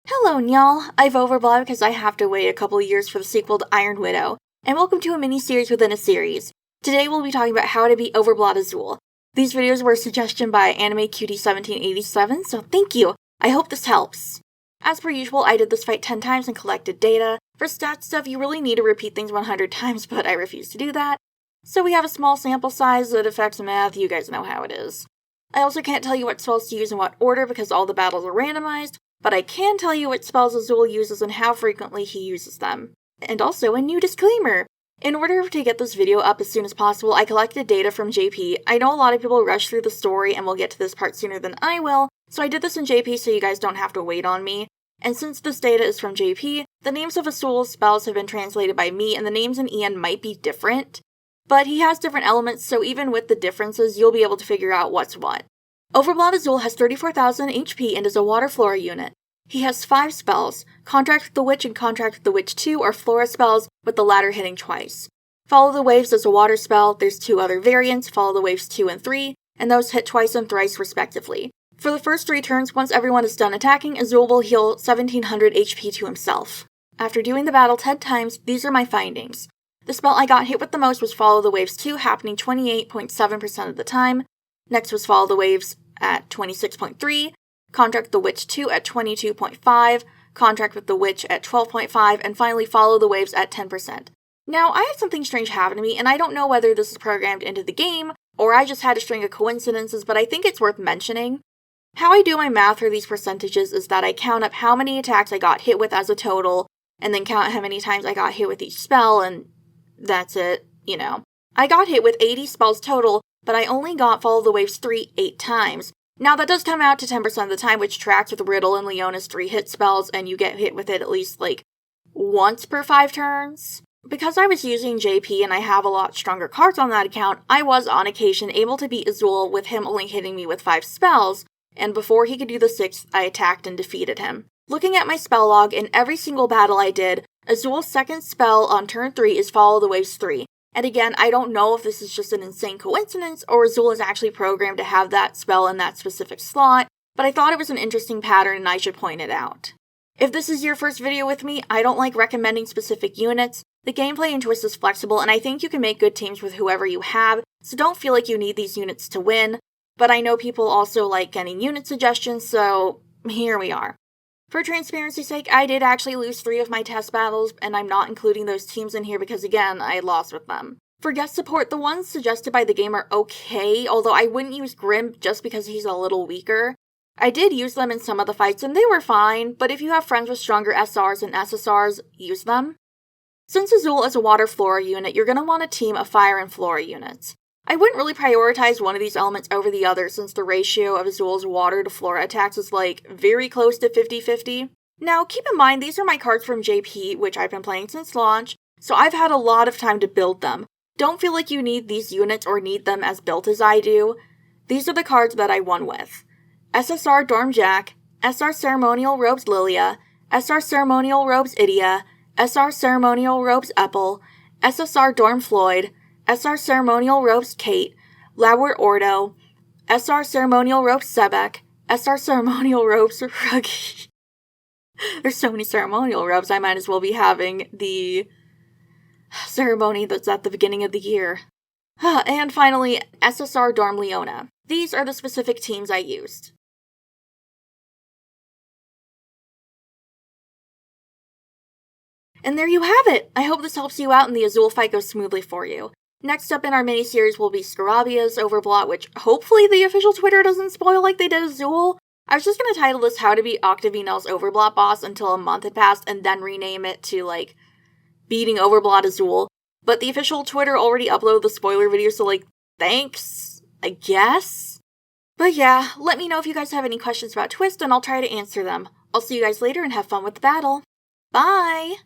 Hello, y'all! I've Overblot because I have to wait a couple years for the sequel to Iron Widow, and welcome to a mini-series within a series. Today we'll be talking about how to beat Overblot Azul. These videos were a suggestion by AnimeCutie1787, so thank you! I hope this helps. As per usual, I did this fight 10 times and collected data. For stat stuff, you really need to repeat things 100 times, but I refuse to do that. So we have a small sample size that affects math, you guys know how it is. I also can't tell you what spells to use in what order because all the battles are randomized, but I can tell you what spells Azul uses and how frequently he uses them. And also a new disclaimer! In order to get this video up as soon as possible, I collected data from JP. I know a lot of people rush through the story and will get to this part sooner than I will, so I did this in JP so you guys don't have to wait on me. And since this data is from JP, the names of Azul's spells have been translated by me and the names in EN might be different. But he has different elements, so even with the differences, you'll be able to figure out what's what. Overblot Azul has 34,000 HP and is a water flora unit. He has 5 spells. Contract with the Witch and Contract with the Witch 2 are flora spells, with the latter hitting twice. Follow the Waves is a water spell, there's 2 other variants, Follow the Waves 2 and 3, and those hit twice and thrice respectively. For the first 3 turns, once everyone is done attacking, Azul will heal 1700 HP to himself. After doing the battle 10 times, these are my findings. The spell I got hit with the most was Follow the Waves 2, happening 28.7% of the time. Next was Follow the Waves at 26.3, Contract with the Witch 2 at 22.5, Contract with the Witch at 12.5, and finally Follow the Waves at 10%. Now, I had something strange happen to me, and I don't know whether this is programmed into the game, or I just had a string of coincidences, but I think it's worth mentioning. How I do my math for these percentages is that I count up how many attacks I got hit with as a total, and then count how many times I got hit with each spell, and that's it, you know. I got hit with 80 spells total, but I only got Follow the Waves 3 8 times. Now that does come out to 10% of the time, which tracks with Riddle and Leona's 3 hit spells, and you get hit with it at least, once per 5 turns. Because I was using JP and I have a lot stronger cards on that account, I was on occasion able to beat Azul with him only hitting me with 5 spells, and before he could do the 6th, I attacked and defeated him. Looking at my spell log, in every single battle I did, Azul's second spell on turn 3 is Follow the Waves 3. And again, I don't know if this is just an insane coincidence or Azul is actually programmed to have that spell in that specific slot, but I thought it was an interesting pattern and I should point it out. If this is your first video with me, I don't like recommending specific units. The gameplay in Twst is flexible and I think you can make good teams with whoever you have, so don't feel like you need these units to win. But I know people also like getting unit suggestions, so here we are. For transparency's sake, I did actually lose 3 of my test battles, and I'm not including those teams in here because, again, I lost with them. For guest support, the ones suggested by the game are okay, although I wouldn't use Grim just because he's a little weaker. I did use them in some of the fights, and they were fine, but if you have friends with stronger SRs and SSRs, use them. Since Azul is a water flora unit, you're going to want a team of fire and flora units. I wouldn't really prioritize one of these elements over the other since the ratio of Azul's water to flora attacks is very close to 50-50. Now, keep in mind these are my cards from JP, which I've been playing since launch, so I've had a lot of time to build them. Don't feel like you need these units or need them as built as I do. These are the cards that I won with. SSR Dorm Jack, SR Ceremonial Robes Lilia, SR Ceremonial Robes Idia, SR Ceremonial Robes Epple, SSR Dorm Floyd, SR Ceremonial Robes Kate, Labward Ordo, SR Ceremonial Robes Sebek, SR Ceremonial Robes Ruggy. There's so many ceremonial robes, I might as well be having the ceremony that's at the beginning of the year. And finally, SSR Dorm Leona. These are the specific teams I used. And there you have it! I hope this helps you out and the Azul fight goes smoothly for you. Next up in our mini-series will be Scarabia's Overblot, which hopefully the official Twitter doesn't spoil like they did Azul. I was just gonna title this How to Beat Octavinel's Overblot Boss until a month had passed and then rename it to, Beating Overblot Azul. But the official Twitter already uploaded the spoiler video, so, thanks, I guess? But yeah, let me know if you guys have any questions about Twst and I'll try to answer them. I'll see you guys later and have fun with the battle. Bye!